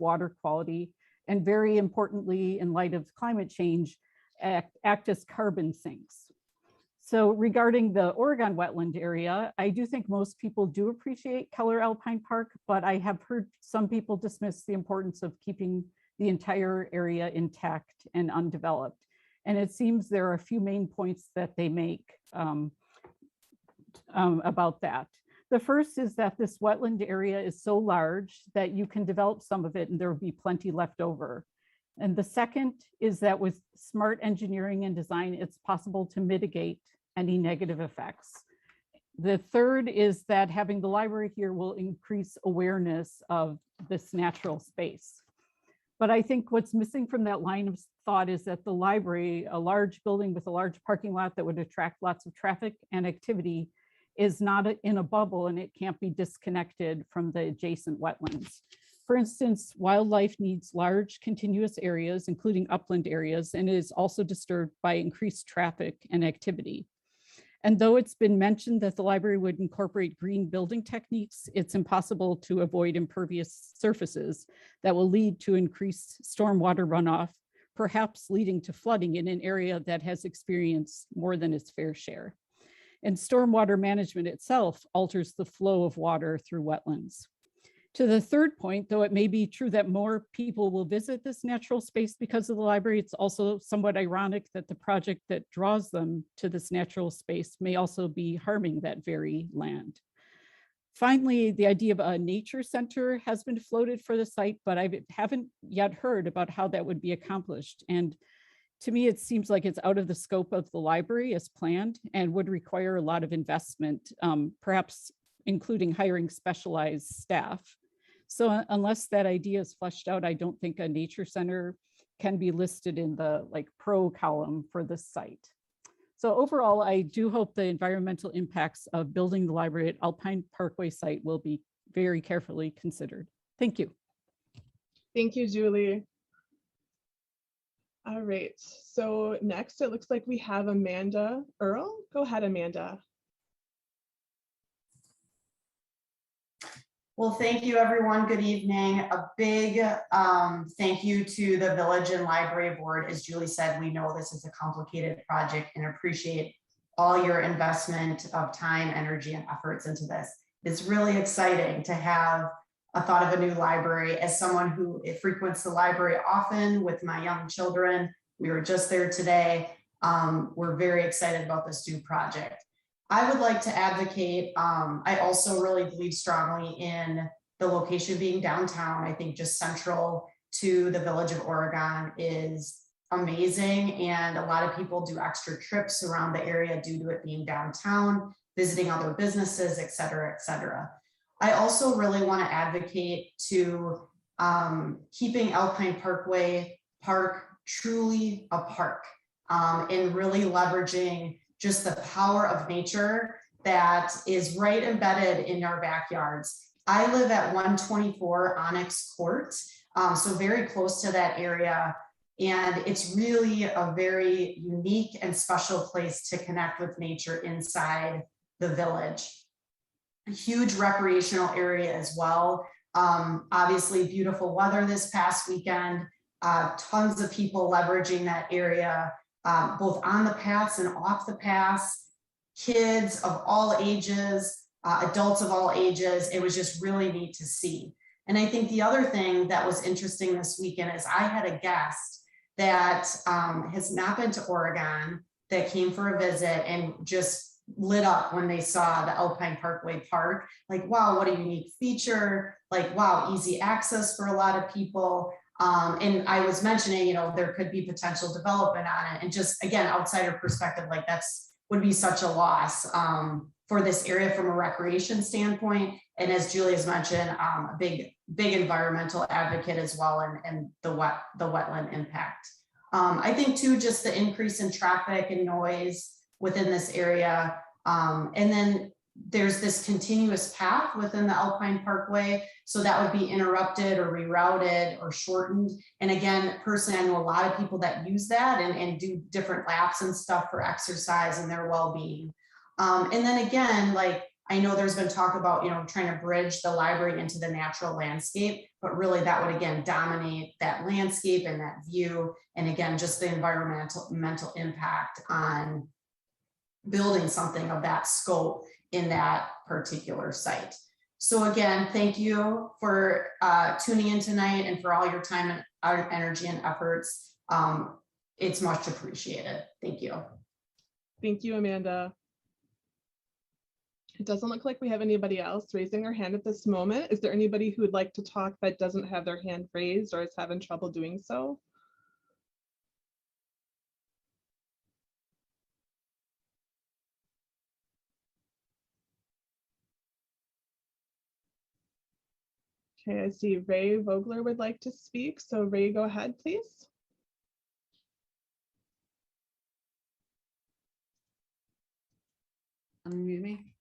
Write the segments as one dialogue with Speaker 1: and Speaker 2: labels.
Speaker 1: water quality, and very importantly, in light of climate change, act as carbon sinks. So regarding the Oregon wetland area, I do think most people do appreciate Keller Alpine Park, but I have heard some people dismiss the importance of keeping the entire area intact and undeveloped. And it seems there are a few main points that they make about that. The first is that this wetland area is so large that you can develop some of it and there will be plenty left over. And the second is that with smart engineering and design, it's possible to mitigate any negative effects. The third is that having the library here will increase awareness of this natural space. But I think what's missing from that line of thought is that the library, a large building with a large parking lot that would attract lots of traffic and activity, is not in a bubble and it can't be disconnected from the adjacent wetlands. For instance, wildlife needs large continuous areas, including upland areas, and is also disturbed by increased traffic and activity. And though it's been mentioned that the library would incorporate green building techniques, it's impossible to avoid impervious surfaces that will lead to increased stormwater runoff, perhaps leading to flooding in an area that has experienced more than its fair share. And stormwater management itself alters the flow of water through wetlands. To the third point, though it may be true that more people will visit this natural space because of the library, it's also somewhat ironic that the project that draws them to this natural space may also be harming that very land. Finally, the idea of a nature center has been floated for the site, but I haven't yet heard about how that would be accomplished. And to me, it seems like it's out of the scope of the library as planned and would require a lot of investment, perhaps including hiring specialized staff. So unless that idea is fleshed out, I don't think a nature center can be listed in the pro column for this site. So overall, I do hope the environmental impacts of building the library at Alpine Parkway site will be very carefully considered. Thank you.
Speaker 2: Thank you, Julie. All right, so next it looks like we have Amanda Earl. Go ahead, Amanda.
Speaker 3: Well, thank you, everyone. Good evening. A big thank you to the Village and Library Board. As Julie said, we know this is a complicated project and appreciate all your investment of time, energy, and efforts into this. It's really exciting to have a thought of a new library. As someone who frequents the library often with my young children, we were just there today. We're very excited about this new project. I would like to advocate, I also really believe strongly in the location being downtown. I think just central to the Village of Oregon is amazing. And a lot of people do extra trips around the area due to it being downtown, visiting other businesses, et cetera, et cetera. I also really want to advocate to keeping Alpine Parkway Park truly a park and really leveraging just the power of nature that is right embedded in our backyards. I live at 124 Onyx Court, so very close to that area. And it's really a very unique and special place to connect with nature inside the village. A huge recreational area as well. Obviously beautiful weather this past weekend, tons of people leveraging that area. Both on the paths and off the paths, kids of all ages, adults of all ages. It was just really neat to see. And I think the other thing that was interesting this weekend is I had a guest that has not been to Oregon that came for a visit and just lit up when they saw the Alpine Parkway Park. Like, wow, what a unique feature. Like, wow, easy access for a lot of people. And I was mentioning, you know, there could be potential development on it. And just, again, outsider perspective, like that's would be such a loss for this area from a recreation standpoint. And as Julia's mentioned, a big environmental advocate as well, and the wetland impact. I think too, just the increase in traffic and noise within this area. And then there's this continuous path within the Alpine Parkway. So that would be interrupted or rerouted or shortened. And again, personally, I know a lot of people that use that and do different laps and stuff for exercise and their well-being. And then again, like I know there's been talk about, trying to bridge the library into the natural landscape, but really that would again dominate that landscape and that view. And again, just the mental impact on building something of that scope in that particular site. So again, thank you for tuning in tonight and for all your time and energy and efforts. It's much appreciated. Thank you.
Speaker 2: Thank you, Amanda. It doesn't look like we have anybody else raising their hand at this moment. Is there anybody who would like to talk that doesn't have their hand raised or is having trouble doing so? Okay, I see Ray Vogler would like to speak. So Ray, go ahead, please.
Speaker 4: Unmute me.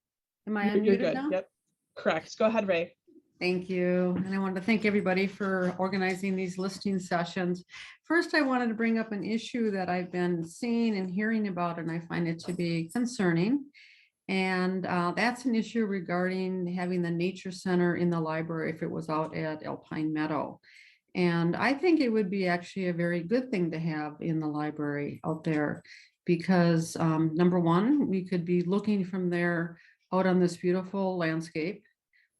Speaker 4: Am I
Speaker 2: You're
Speaker 4: unmuted
Speaker 2: good.
Speaker 4: now?
Speaker 2: Yep, correct. Go ahead, Ray.
Speaker 4: Thank you. And I wanted to thank everybody for organizing these listening sessions. First, I wanted to bring up an issue that I've been seeing and hearing about, and I find it to be concerning. And that's an issue regarding having the nature center in the library if it was out at Alpine Meadow. And I think it would be actually a very good thing to have in the library out there because number one, we could be looking from there out on this beautiful landscape.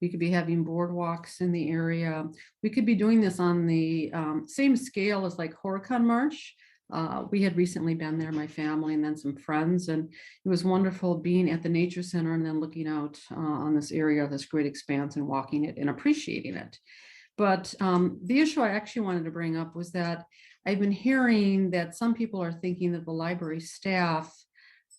Speaker 4: We could be having boardwalks in the area. We could be doing this on the same scale as like Horicon Marsh. We had recently been there, my family, and then some friends, and it was wonderful being at the nature center and then looking out on this area, this great expanse, and walking it and appreciating it. But the issue I actually wanted to bring up was that I've been hearing that some people are thinking that the library staff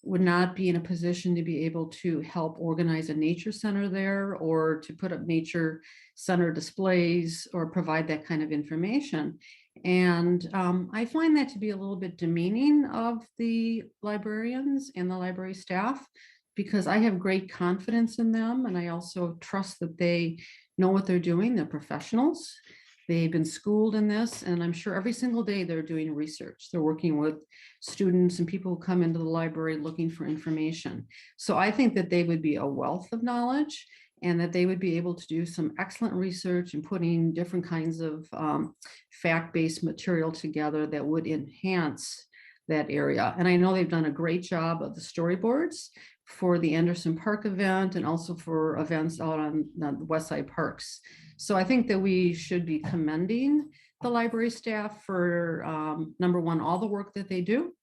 Speaker 4: would not be in a position to be able to help organize a nature center there or to put up nature center displays or provide that kind of information. And I find that to be a little bit demeaning of the librarians and the library staff because I have great confidence in them. And I also trust that they know what they're doing. They're professionals. They've been schooled in this, and I'm sure every single day they're doing research. They're working with students and people who come into the library looking for information. So I think that they would be a wealth of knowledge and that they would be able to do some excellent research and putting different kinds of fact-based material together that would enhance that area. And I know they've done a great job of the storyboards for the Anderson Park event and also for events out on the West Side Parks. So I think that we should be commending the library staff for number one, all the work that they do,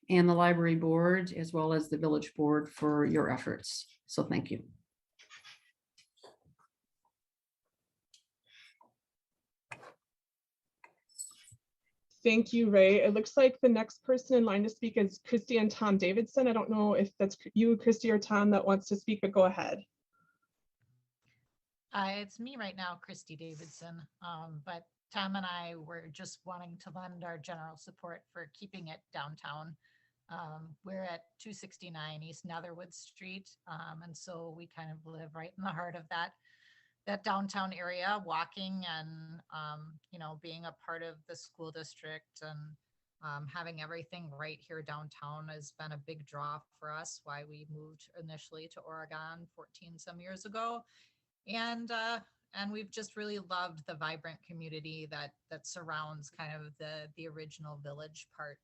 Speaker 4: and the library board, as well as the village board for your efforts. So thank you.
Speaker 2: Thank you, Ray. It looks like the next person in line to speak is Christie and Tom Davidson. I don't know if that's you, Christie, or Tom that wants to speak, but go ahead.
Speaker 5: It's me right now, Christie Davidson, but Tom and I were just wanting to lend our general support for keeping it downtown. We're at 269 East Netherwood Street, and so we kind of live right in the heart of that downtown area, walking and being a part of the school district and having everything right here downtown has been a big draw for us. Why we moved initially to Oregon 14 some years ago. And we've just really loved the vibrant community that surrounds kind of the original village part,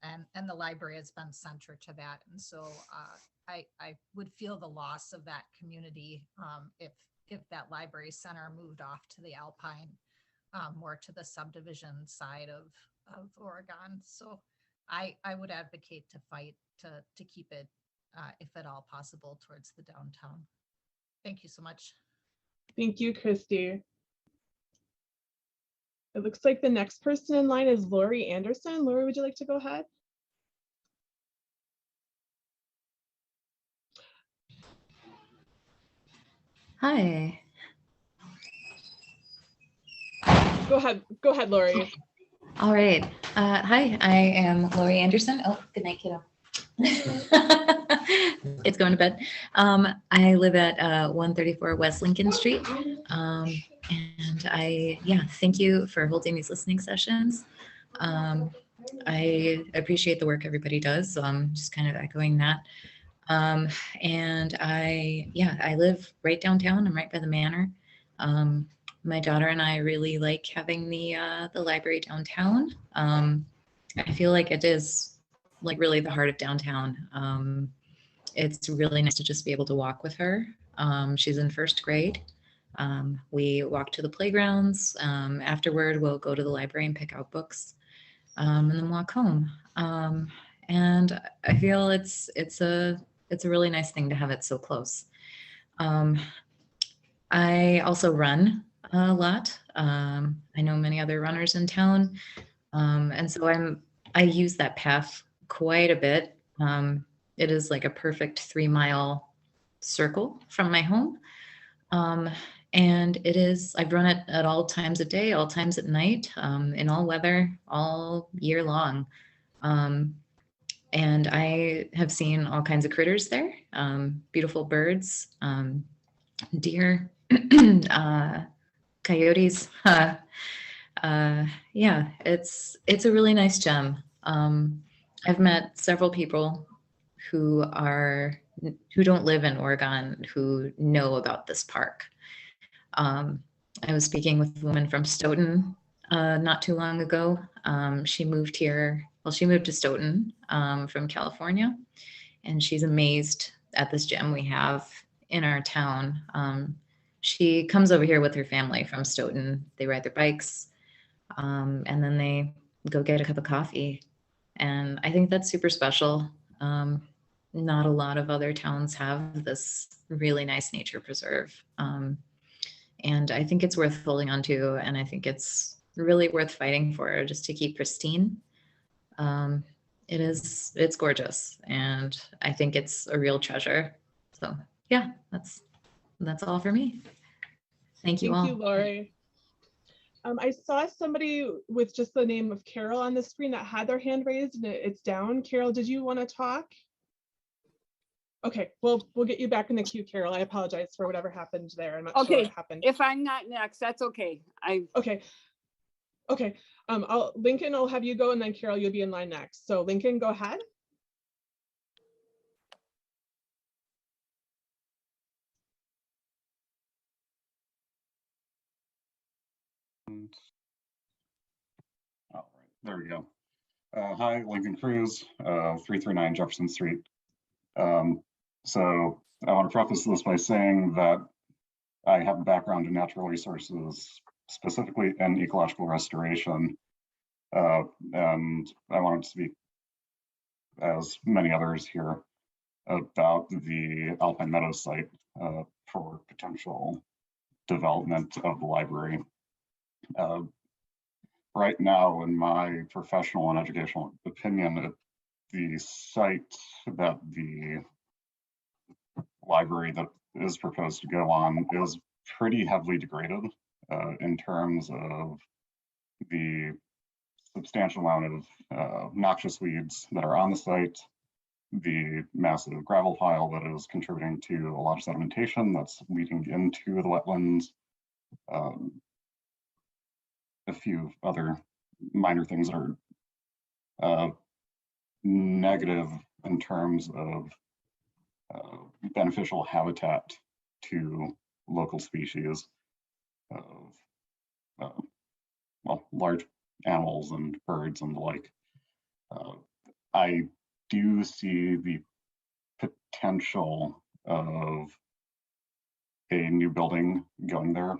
Speaker 5: and the library has been center to that. And so I would feel the loss of that community if that library center moved off to the Alpine, more to the subdivision side of Oregon. So I would advocate to fight to keep it, if at all possible, towards the downtown. Thank you so much.
Speaker 2: Thank you, Christy. It looks like the next person in line is Lori Anderson. Lori, would you like to go ahead?
Speaker 6: Hi.
Speaker 2: Go ahead, Lori.
Speaker 6: All right. Hi, I am Lori Anderson. Oh, good night, kiddo. It's going to bed. I live at 134 West Lincoln Street. And thank you for holding these listening sessions. I appreciate the work everybody does. So I'm just kind of echoing that. And I live right downtown. I'm right by the manor. My daughter and I really like having the library downtown. I feel like it is like really the heart of downtown. It's really nice to just be able to walk with her. She's in first grade. We walk to the playgrounds. Afterward, we'll go to the library and pick out books, and then walk home. And I feel it's a really nice thing to have it so close. I also run a lot. I know many other runners in town, and so I use that path quite a bit. It is like a perfect 3-mile circle from my home. And I've run it at all times of day, all times at night, in all weather, all year long. And I have seen all kinds of critters there, beautiful birds, deer, coyotes. Yeah, it's a really nice gem. I've met several people who don't live in Oregon who know about this park. I was speaking with a woman from Stoughton not too long ago. She moved here. Well, she moved to Stoughton from California, and she's amazed at this gem we have in our town. She comes over here with her family from Stoughton. They ride their bikes, and then they go get a cup of coffee. And I think that's super special. Not a lot of other towns have this really nice nature preserve. And I think it's worth holding on to, and I think it's really worth fighting for just to keep pristine. It's gorgeous, and I think it's a real treasure. So yeah, that's all for me. Thank you all.
Speaker 2: Thank you, Lori. I saw somebody with just the name of Carol on the screen that had their hand raised and it's down. Carol, did you want to talk? Okay, well, we'll get you back in the queue, Carol. I apologize for whatever happened there. I'm not sure
Speaker 7: Okay,
Speaker 2: what happened.
Speaker 7: if I'm not next, that's okay.
Speaker 2: Okay. Lincoln, I'll have you go, and then Carol, you'll be in line next. So Lincoln, go ahead.
Speaker 8: All right, there we go. Hi, Lincoln Cruz, 339 Jefferson Street. So I want to preface this by saying that I have a background in natural resources, specifically in ecological restoration. And I wanted to speak, as many others here, about the Alpine Meadows site for potential development of the library. Right now, in my professional and educational opinion, the site that the library that is proposed to go on is pretty heavily degraded in terms of the substantial amount of noxious weeds that are on the site, the massive gravel pile that is contributing to a lot of sedimentation that's leading into the wetlands, a few other minor things that are negative in terms of beneficial habitat to local species of large animals and birds and the like. I do see the potential of a new building going there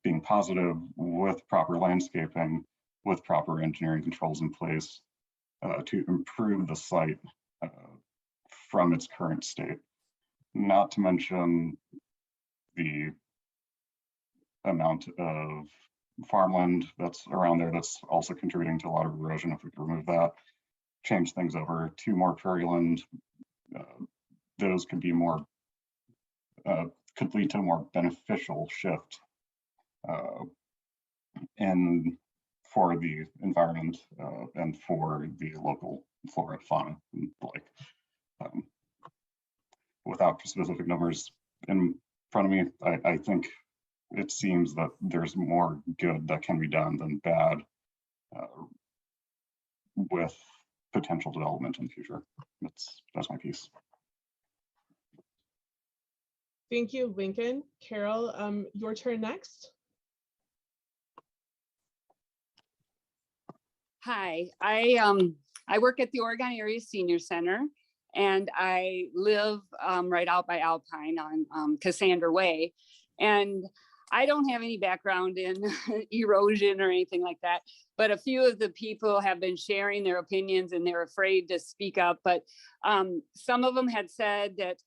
Speaker 8: being positive with proper landscaping, with proper engineering controls in place to improve the site from its current state. Not to mention the amount of farmland that's around there that's also contributing to a lot of erosion. If we could remove that, change things over to more prairie land, those could be more, could lead to a more beneficial shift and for the environment and for the local flora, fauna, and the like. Without specific numbers in front of me, I think it seems that there's more good that can be done than bad with potential development in the future. That's my piece.
Speaker 2: Thank you, Lincoln. Carol, your turn next.
Speaker 7: Hi, I work at the Oregon Area Senior Center, and I live right out by Alpine on Cassandra Way. And I don't have any background in erosion or anything like that, but a few of the people have been sharing their opinions and they're afraid to speak up. But some of them had said that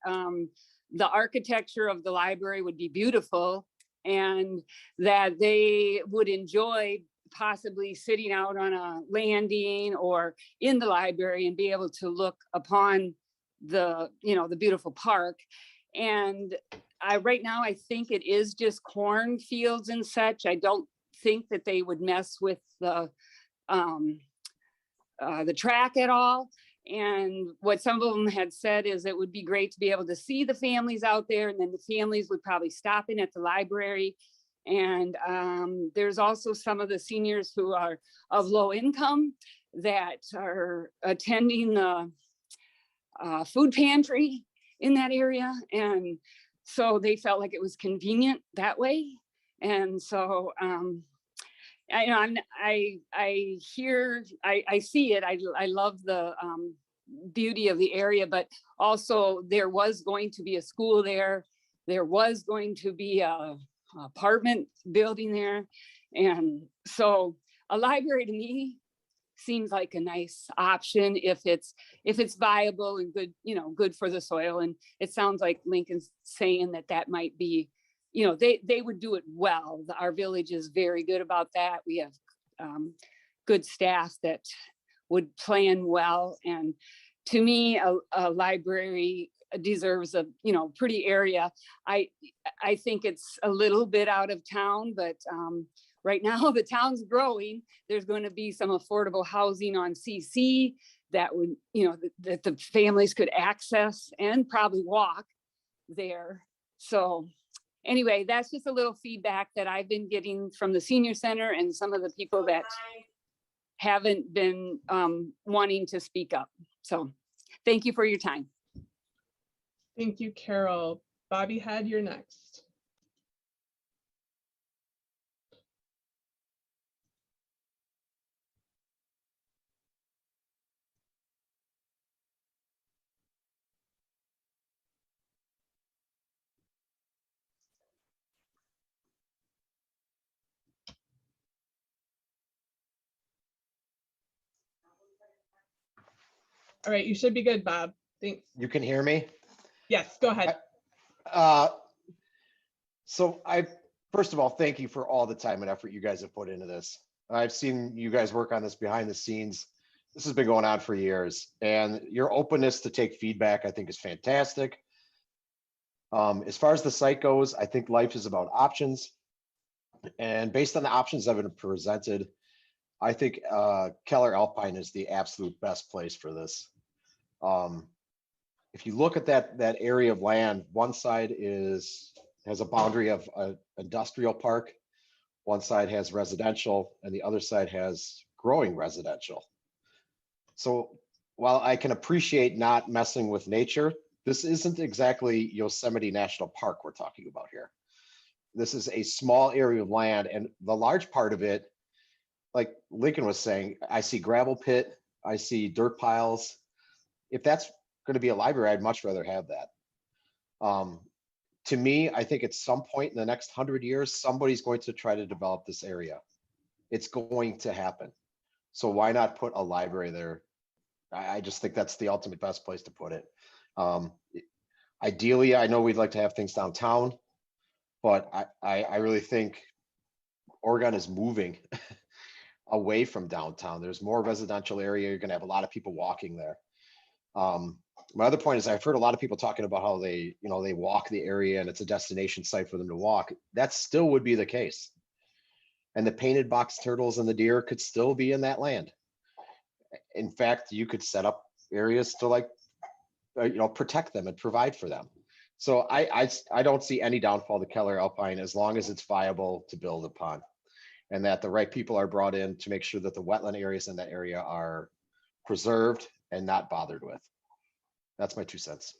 Speaker 7: the architecture of the library would be beautiful and that they would enjoy possibly sitting out on a landing or in the library and be able to look upon the, the beautiful park. And right now, I think it is just cornfields and such. I don't think that they would mess with the track at all. And what some of them had said is it would be great to be able to see the families out there, and then the families would probably stop in at the library. And there's also some of the seniors who are of low income that are attending the food pantry in that area. And so they felt like it was convenient that way. And so I see it. I love the beauty of the area, but also there was going to be a school there. There was going to be a apartment building there. And so a library to me seems like a nice option if it's viable and good, good for the soil. And it sounds like Lincoln's saying that might be, they would do it well. Our village is very good about that. We have good staff that would plan well. And to me, a library deserves a pretty area. I think it's a little bit out of town, but right now the town's growing. There's going to be some affordable housing on CC that would that the families could access and probably walk there. So anyway, that's just a little feedback that I've been getting from the senior center and some of the people that haven't been wanting to speak up. So thank you for your time.
Speaker 2: Thank you, Carol. Bobby Head, you're next. All right, you should be good, Bob. Thanks.
Speaker 9: You can hear me?
Speaker 2: Yes, go ahead.
Speaker 9: So first of all, thank you for all the time and effort you guys have put into this. I've seen you guys work on this behind the scenes. This has been going on for years, and your openness to take feedback, I think, is fantastic. As far as the site goes, I think life is about options. And based on the options that have been presented, I think Keller Alpine is the absolute best place for this. If you look at that area of land, one side has a boundary of an industrial park, one side has residential, and the other side has growing residential. So while I can appreciate not messing with nature, this isn't exactly Yosemite National Park we're talking about here. This is a small area of land, and the large part of it, like Lincoln was saying, I see gravel pit, I see dirt piles. If that's going to be a library, I'd much rather have that. To me, I think at some point in the next 100 years, somebody's going to try to develop this area. It's going to happen. So why not put a library there? I just think that's the ultimate best place to put it. Ideally, I know we'd like to have things downtown, but I really think Oregon is moving away from downtown. There's more residential area. You're going to have a lot of people walking there. My other point is I've heard a lot of people talking about how they walk the area and it's a destination site for them to walk. That still would be the case. And the painted box turtles and the deer could still be in that land. In fact, you could set up areas to protect them and provide for them. So I don't see any downfall to Keller Alpine as long as it's viable to build upon, and that the right people are brought in to make sure that the wetland areas in that area are preserved and not bothered with. That's my 2 cents.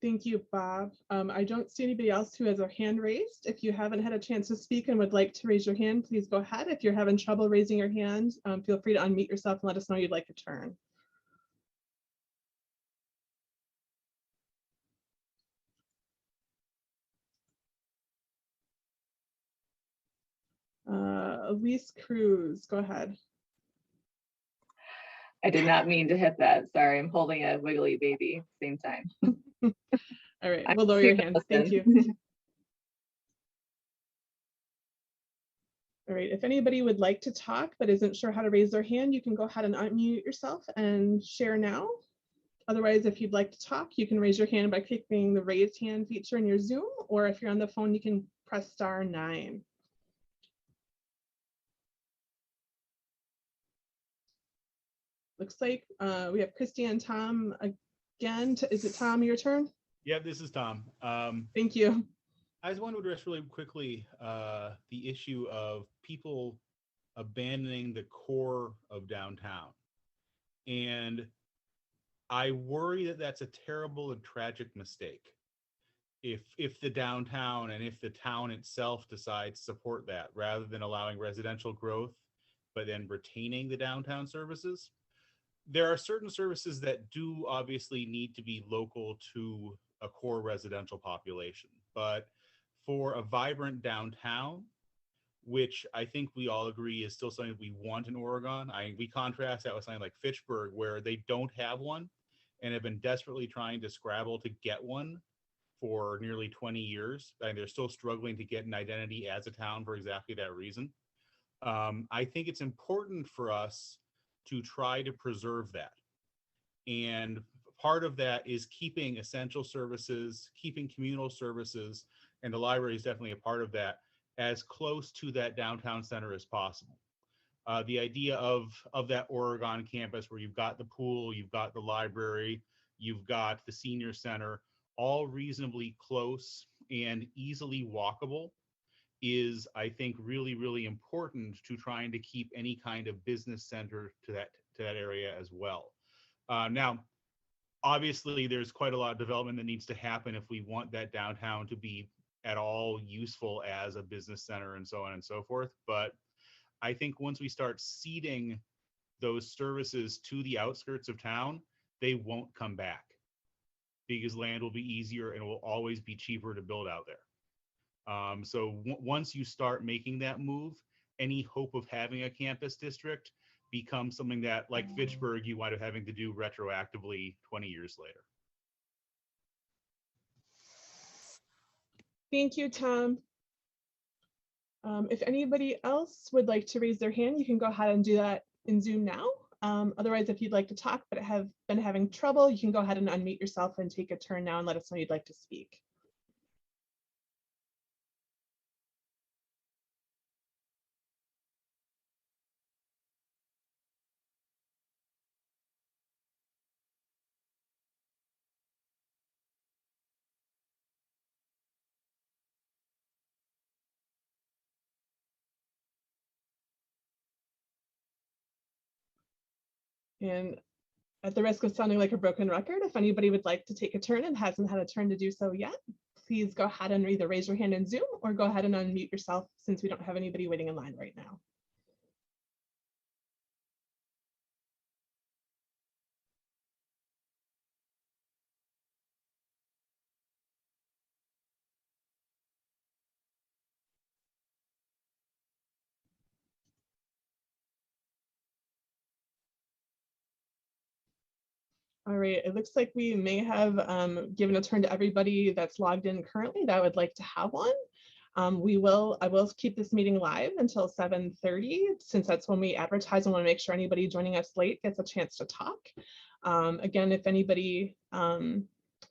Speaker 2: Thank you, Bob. I don't see anybody else who has their hand raised. If you haven't had a chance to speak and would like to raise your hand, please go ahead. If you're having trouble raising your hand, feel free to unmute yourself and let us know you'd like a turn. Elise Cruz, go ahead.
Speaker 10: I did not mean to hit that. Sorry, I'm holding a wiggly baby at the same time.
Speaker 2: All right, we'll lower your hand. Thank you. All right, if anybody would like to talk but isn't sure how to raise their hand, you can go ahead and unmute yourself and share now. Otherwise, if you'd like to talk, you can raise your hand by clicking the raised hand feature in your Zoom, or if you're on the phone, you can press *9. Looks like we have Christie and Tom again. Is it Tom, your turn?
Speaker 11: Yeah, this is Tom.
Speaker 2: Thank you.
Speaker 11: I just want to address really quickly the issue of people abandoning the core of downtown. And I worry that that's a terrible and tragic mistake. If the downtown and if the town itself decides to support that rather than allowing residential growth, but then retaining the downtown services. There are certain services that do obviously need to be local to a core residential population, but for a vibrant downtown, which I think we all agree is still something we want in Oregon. We contrast that with something like Fitchburg, where they don't have one and have been desperately trying to scrabble to get one for nearly 20 years. And they're still struggling to get an identity as a town for exactly that reason. I think it's important for us to try to preserve that. And part of that is keeping essential services, keeping communal services, and the library is definitely a part of that, as close to that downtown center as possible. The idea of that Oregon campus where you've got the pool, you've got the library, you've got the senior center, all reasonably close and easily walkable is, I think, really, really important to trying to keep any kind of business center to that area as well. Now, obviously, there's quite a lot of development that needs to happen if we want that downtown to be at all useful as a business center and so on and so forth. But I think once we start seeding those services to the outskirts of town, they won't come back because land will be easier and will always be cheaper to build out there. So once you start making that move, any hope of having a campus district becomes something that, like Fitchburg, you wind up having to do retroactively 20 years later.
Speaker 2: Thank you, Tom. If anybody else would like to raise their hand, you can go ahead and do that in Zoom now. Otherwise, if you'd like to talk but have been having trouble, you can go ahead and unmute yourself and take a turn now and let us know you'd like to speak. And at the risk of sounding like a broken record, if anybody would like to take a turn and hasn't had a turn to do so yet, please go ahead and either raise your hand in Zoom or go ahead and unmute yourself since we don't have anybody waiting in line right now. All right, it looks like we may have given a turn to everybody that's logged in currently that would like to have one. I will keep this meeting live until 7:30, since that's when we advertise and want to make sure anybody joining us late gets a chance to talk. Again, if anybody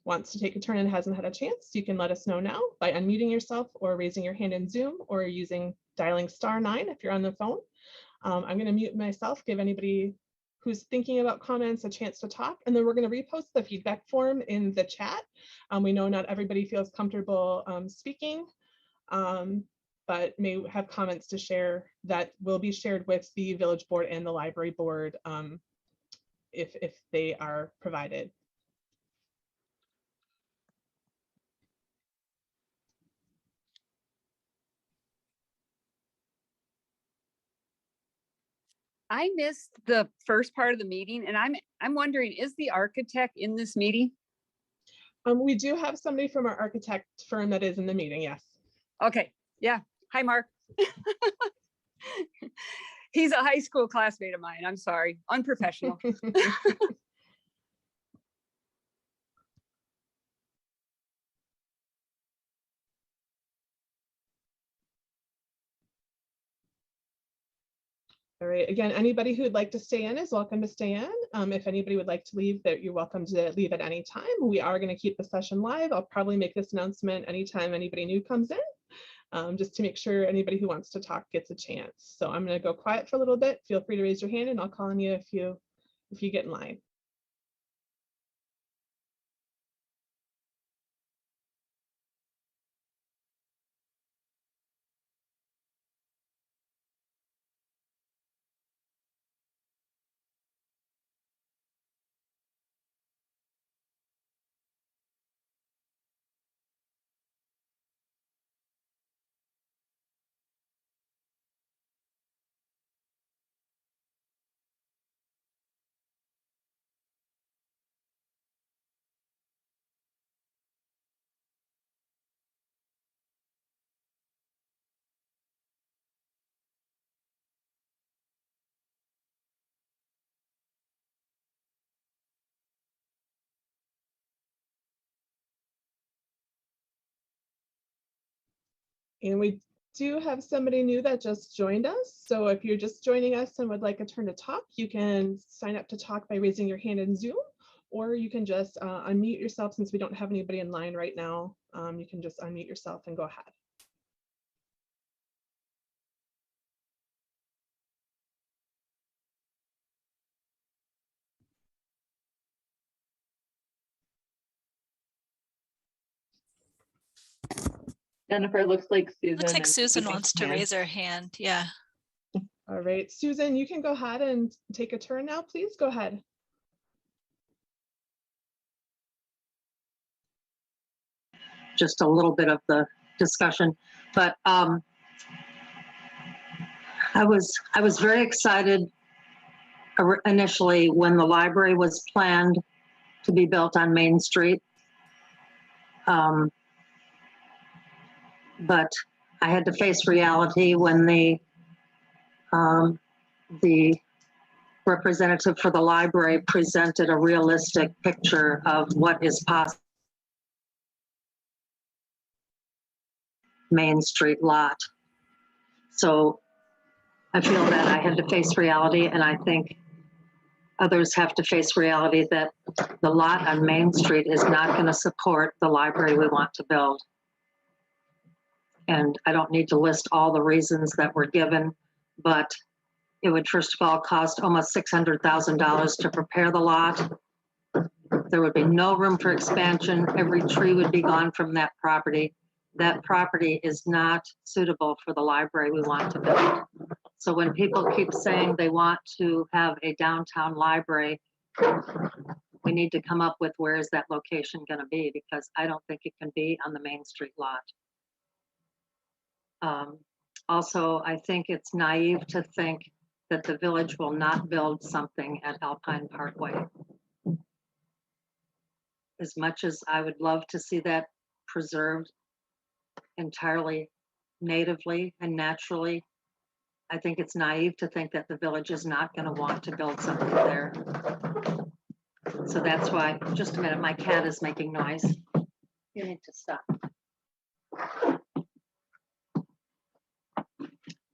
Speaker 2: wants to take a turn and hasn't had a chance, you can let us know now by unmuting yourself or raising your hand in Zoom or dialing *9 if you're on the phone. I'm going to mute myself, give anybody who's thinking about comments a chance to talk, and then we're going to repost the feedback form in the chat. We know not everybody feels comfortable speaking, but may have comments to share that will be shared with the village board and the library board if they are provided.
Speaker 7: I missed the first part of the meeting, and I'm wondering, is the architect in this meeting?
Speaker 2: We do have somebody from our architect firm that is in the meeting, yes.
Speaker 7: Okay, yeah. Hi, Mark. He's a high school classmate of mine. I'm sorry, unprofessional.
Speaker 2: All right, again, anybody who'd like to stay in is welcome to stay in. If anybody would like to leave, that you're welcome to leave at any time. We are going to keep the session live. I'll probably make this announcement anytime anybody new comes in, just to make sure anybody who wants to talk gets a chance. So I'm going to go quiet for a little bit. Feel free to raise your hand and I'll call on you if you get in line. And we do have somebody new that just joined us. So if you're just joining us and would like a turn to talk, you can sign up to talk by raising your hand in Zoom, or you can just unmute yourself. Since we don't have anybody in line right now, you can just unmute yourself and go ahead.
Speaker 10: Jennifer, looks like Susan.
Speaker 12: Looks like
Speaker 10: is
Speaker 12: Susan
Speaker 10: raising
Speaker 12: wants
Speaker 10: her
Speaker 12: to
Speaker 10: hand.
Speaker 12: raise her hand. Yeah.
Speaker 2: All right, Susan, you can go ahead and take a turn now, please. Go ahead.
Speaker 13: Just a little bit of the discussion, but I was very excited initially when the library was planned to be built on Main Street. But I had to face reality when the representative for the library presented a realistic picture of what is possible. Main Street lot. So I feel that I had to face reality, and I think others have to face reality that the lot on Main Street is not going to support the library we want to build. And I don't need to list all the reasons that were given, but it would first of all cost almost $600,000 to prepare the lot. There would be no room for expansion. Every tree would be gone from that property. That property is not suitable for the library we want to build. So when people keep saying they want to have a downtown library, we need to come up with where is that location going to be, because I don't think it can be on the Main Street lot. Also, I think it's naive to think that the village will not build something at Alpine Parkway. As much as I would love to see that preserved entirely natively and naturally, I think it's naive to think that the village is not going to want to build something there. So that's why, just a minute, my cat is making noise. You need to stop.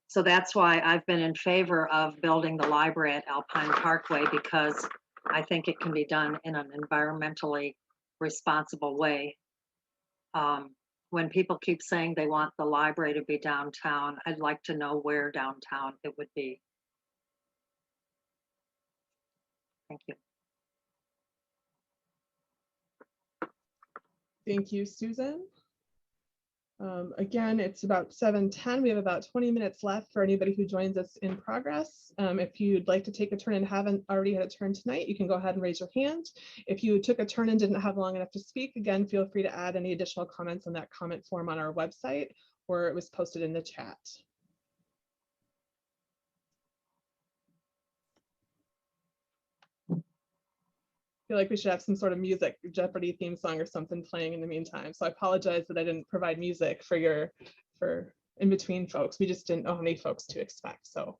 Speaker 13: So that's why I've been in favor of building the library at Alpine Parkway, because I think it can be done in an environmentally responsible way. When people keep saying they want the library to be downtown, I'd like to know where downtown it would be. Thank you.
Speaker 2: Thank you, Susan. Again, it's about 7:10. We have about 20 minutes left for anybody who joins us in progress. If you'd like to take a turn and haven't already had a turn tonight, you can go ahead and raise your hand. If you took a turn and didn't have long enough to speak, again, feel free to add any additional comments on that comment form on our website, or it was posted in the chat. feel like we should have some sort of music, Jeopardy theme song or something playing in the meantime. So I apologize that I didn't provide music for in between folks. We just didn't know how many folks to expect, so.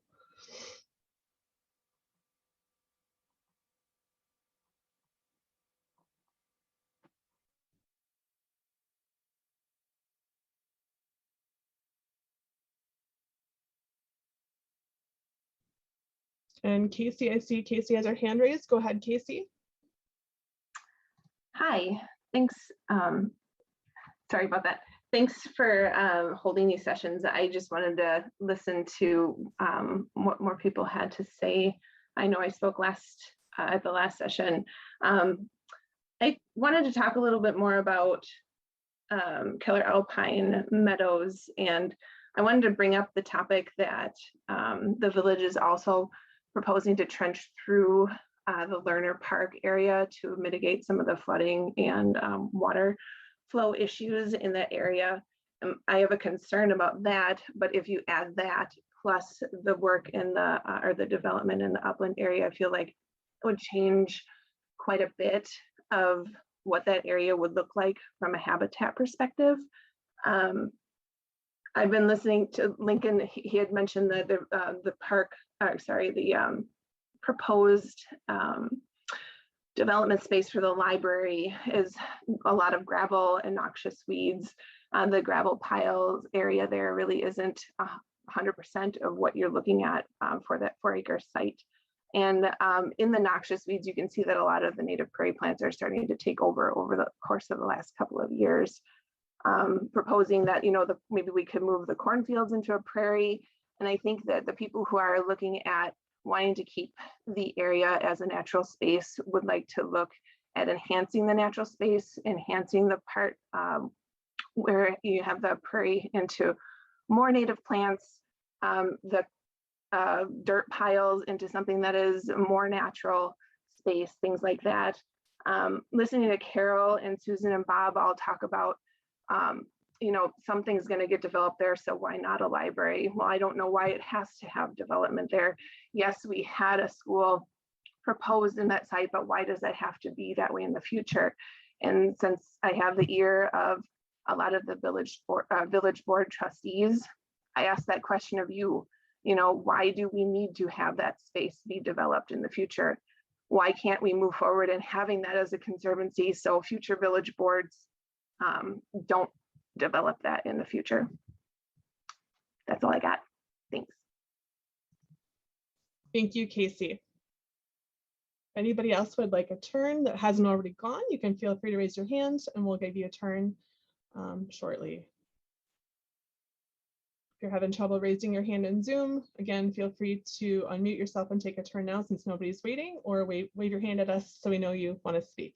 Speaker 2: And Casey, I see Casey has her hand raised. Go ahead, Casey.
Speaker 10: Hi, thanks. Sorry about that. Thanks for holding these sessions. I just wanted to listen to what more people had to say. I know I spoke at the last session. I wanted to talk a little bit more about Keller Alpine Meadows, and I wanted to bring up the topic that the village is also proposing to trench through the Lerner Park area to mitigate some of the flooding and water flow issues in that area. I have a concern about that, but if you add that plus the work in the or the development in the upland area, I feel like it would change quite a bit of what that area would look like from a habitat perspective. I've been listening to Lincoln. He had mentioned that the park, the proposed development space for the library is a lot of gravel and noxious weeds. The gravel piles area there really isn't 100% of what you're looking at for that 4-acre site. And in the noxious weeds, you can see that a lot of the native prairie plants are starting to take over the course of the last couple of years. Proposing that, maybe we could move the cornfields into a prairie. And I think that the people who are looking at wanting to keep the area as a natural space would like to look at enhancing the natural space, enhancing the part where you have the prairie into more native plants, the dirt piles into something that is more natural space, things like that. Listening to Carol and Susan and Bob all talk about something's going to get developed there, so why not a library? Well, I don't know why it has to have development there. Yes, we had a school proposed in that site, but why does that have to be that way in the future? And since I have the ear of a lot of the village board trustees, I asked that question of you. Why do we need to have that space be developed in the future? Why can't we move forward in having that as a conservancy so future village boards don't develop that in the future? That's all I got. Thanks.
Speaker 2: Thank you, Casey. If anybody else would like a turn that hasn't already gone, you can feel free to raise your hand and we'll give you a turn shortly. If you're having trouble raising your hand in Zoom, again, feel free to unmute yourself and take a turn now since nobody's waiting, or wave your hand at us so we know you want to speak.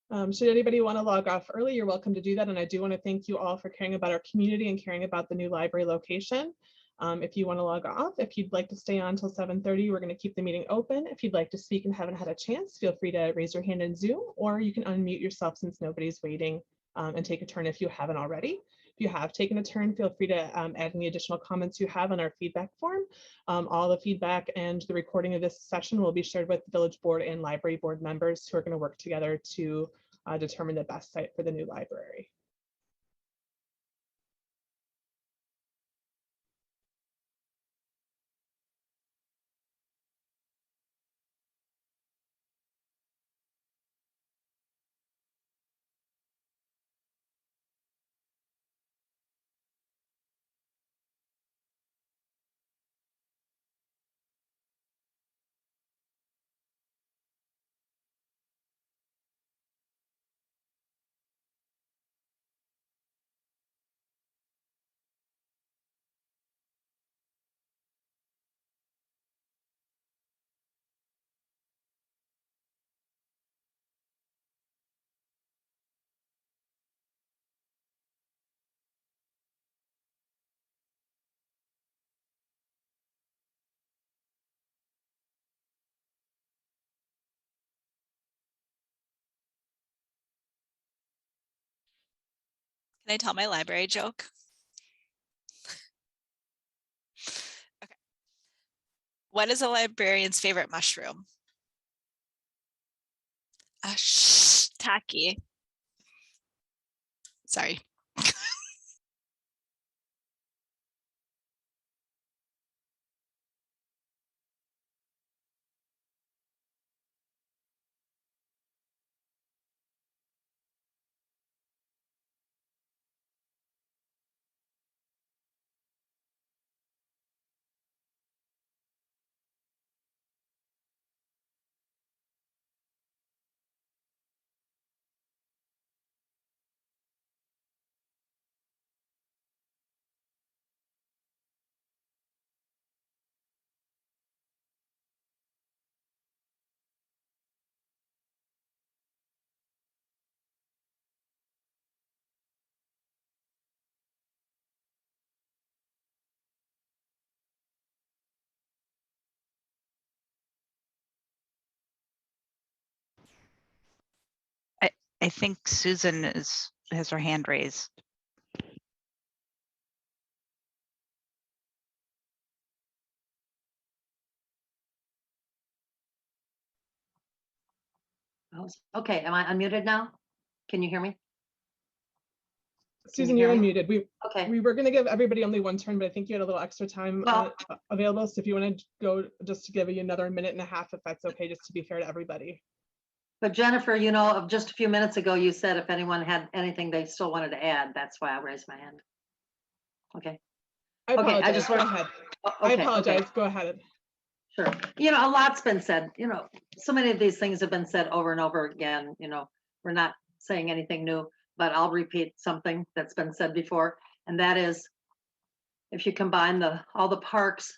Speaker 2: Should anybody want to log off early, you're welcome to do that. And I do want to thank you all for caring about our community and caring about the new library location. If you want to log off, if you'd like to stay on until 7:30, we're going to keep the meeting open. If you'd like to speak and haven't had a chance, feel free to raise your hand in Zoom, or you can unmute yourself since nobody's waiting, and take a turn if you haven't already. If you have taken a turn, feel free to add any additional comments you have on our feedback form. All the feedback and the recording of this session will be shared with the village board and library board members who are going to work together to determine the best site for the new library.
Speaker 12: Can I tell my library joke? Okay. What is a librarian's favorite mushroom? A shiitake. Sorry.
Speaker 14: I think Susan has her hand raised.
Speaker 13: Okay, am I unmuted now? Can you hear me?
Speaker 2: Susan,
Speaker 13: hear
Speaker 2: you're
Speaker 13: me?
Speaker 2: unmuted. We were going to give everybody only one turn, but I think you had a little extra time available. So if you want to go, just to give you another minute and a half, if that's okay, just to be fair to everybody.
Speaker 13: But Jennifer, you know, of just a few minutes ago, you said if anyone had anything they still wanted to add, that's why I raised my hand. Okay.
Speaker 2: I apologize.
Speaker 13: Okay, I just
Speaker 2: Go
Speaker 13: want
Speaker 2: ahead.
Speaker 13: Okay,
Speaker 2: I apologize.
Speaker 13: okay.
Speaker 2: Go ahead.
Speaker 13: Sure. You know, a lot's been said, you know, so many of these things have been said over and over again, you know, we're not saying anything new, but I'll repeat something that's been said before. And that is, if you combine all the parks,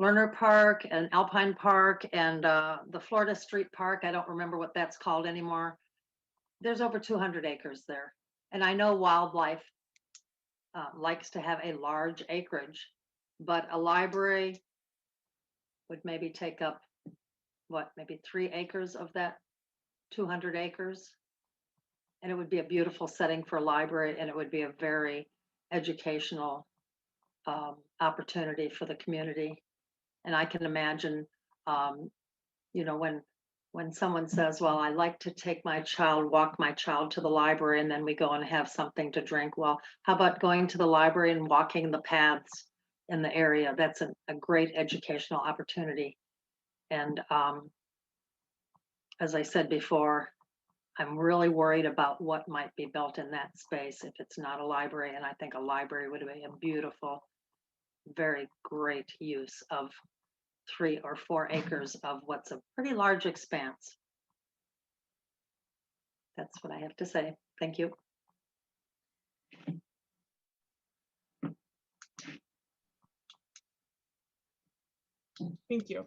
Speaker 13: Lerner Park and Alpine Park and the Florida Street Park, I don't remember what that's called anymore. There's over 200 acres there. And I know wildlife likes to have a large acreage, but a library would maybe take up, what, maybe 3 acres of that 200 acres. And it would be a beautiful setting for a library, and it would be a very educational opportunity for the community. And I can imagine, you know, when someone says, well, I like to walk my child to the library, and then we go and have something to drink. Well, how about going to the library and walking the paths in the area? That's a great educational opportunity. And as I said before, I'm really worried about what might be built in that space if it's not a library. And I think a library would be a beautiful, very great use of 3 or 4 acres of what's a pretty large expanse. That's what I have to say. Thank you.
Speaker 2: Thank you.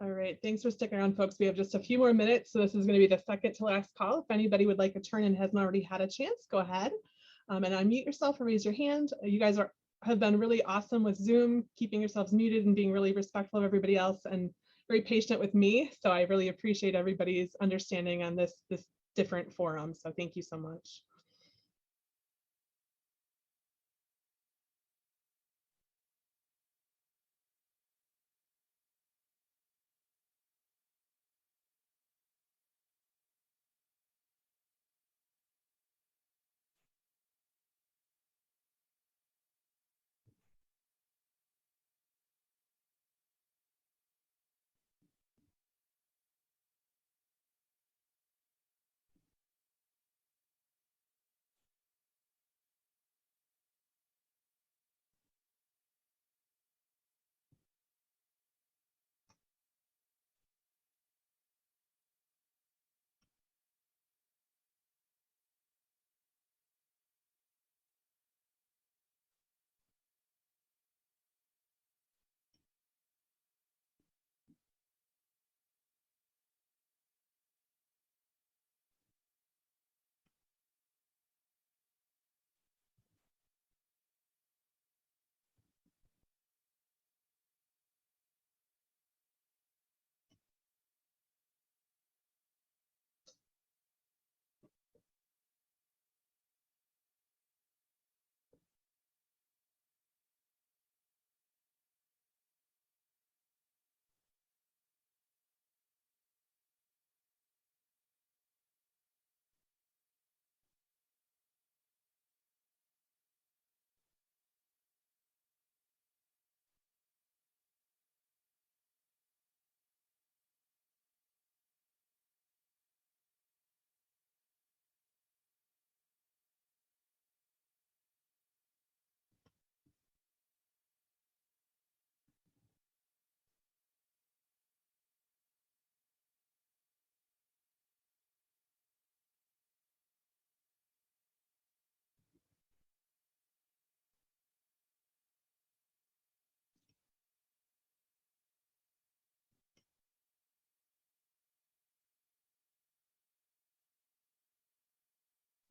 Speaker 2: All right, thanks for sticking around, folks. We have just a few more minutes, so this is going to be the second to last call. If anybody would like a turn and hasn't already had a chance, go ahead and unmute yourself or raise your hand. You guys have been really awesome with Zoom, keeping yourselves muted and being really respectful of everybody else and very patient with me. So I really appreciate everybody's understanding on this different forum. So thank you so much.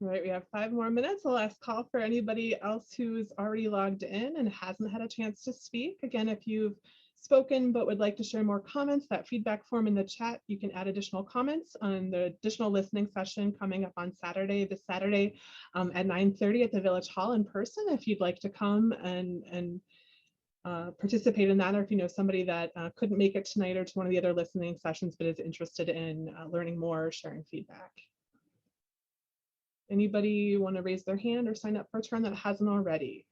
Speaker 2: All right, we have 5 more minutes. The last call for anybody else who's already logged in and hasn't had a chance to speak. Again, if you've spoken but would like to share more comments, that feedback form in the chat, you can add additional comments on the additional listening session coming up on Saturday, this Saturday at 9:30 at the Village Hall in person. If you'd like to come and participate in that, or if you know somebody that couldn't make it tonight or to one of the other listening sessions but is interested in learning more or sharing feedback. Anybody want to raise their hand or sign up for a turn that hasn't already?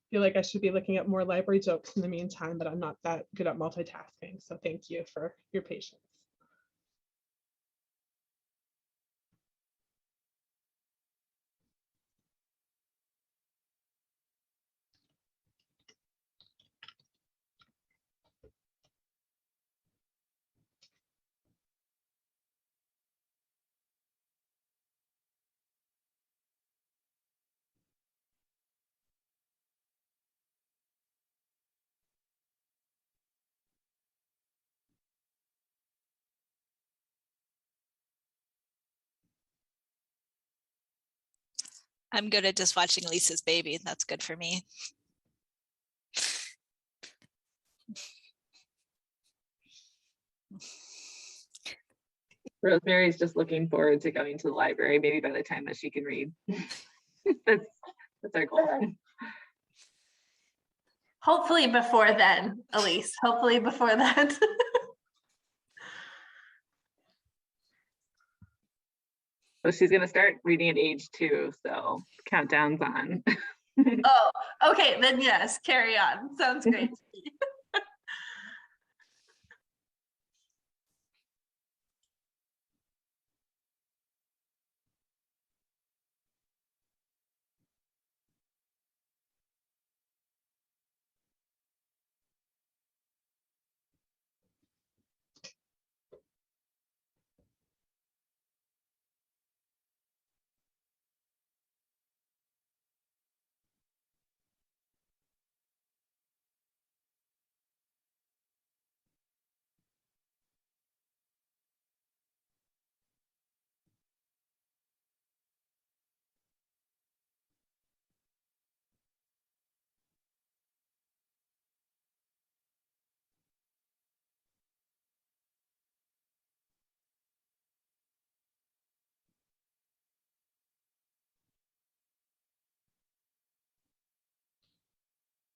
Speaker 2: I feel like I should be looking at more library jokes in the meantime, but I'm not that good at multitasking. So thank you for your patience.
Speaker 12: I'm good at just watching Lisa's baby. That's good for me.
Speaker 15: Rosemary's just looking forward to going to the library, maybe by the time that she can read. that's our goal.
Speaker 16: Hopefully before then, Elise. Hopefully before that.
Speaker 15: So she's gonna start reading at age 2, so countdown's on.
Speaker 16: Oh, okay, then yes, carry on. Sounds great.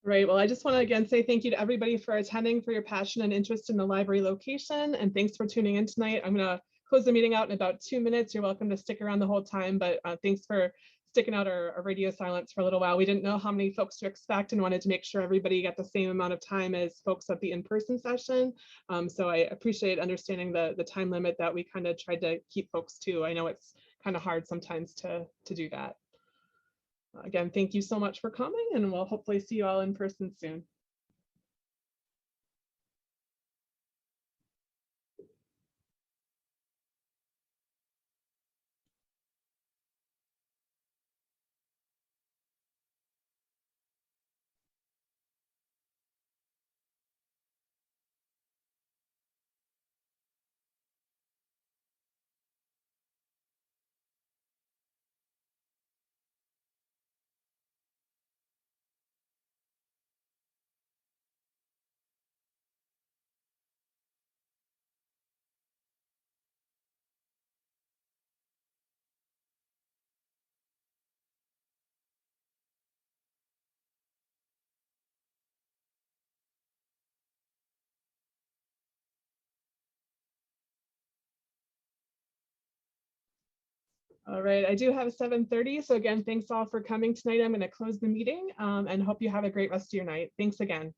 Speaker 2: Right. Well, I just want to again say thank you to everybody for attending, for your passion and interest in the library location. And thanks for tuning in tonight. I'm going to close the meeting out in about 2 minutes. You're welcome to stick around the whole time, but thanks for sticking out our radio silence for a little while. We didn't know how many folks to expect and wanted to make sure everybody got the same amount of time as folks at the in-person session. So I appreciate understanding the time limit that we kind of tried to keep folks to. I know it's kind of hard sometimes to do that. Again, thank you so much for coming, and we'll hopefully see you all in person soon. All right, I do have 7:30. So again, thanks all for coming tonight. I'm going to close the meeting and hope you have a great rest of your night. Thanks again.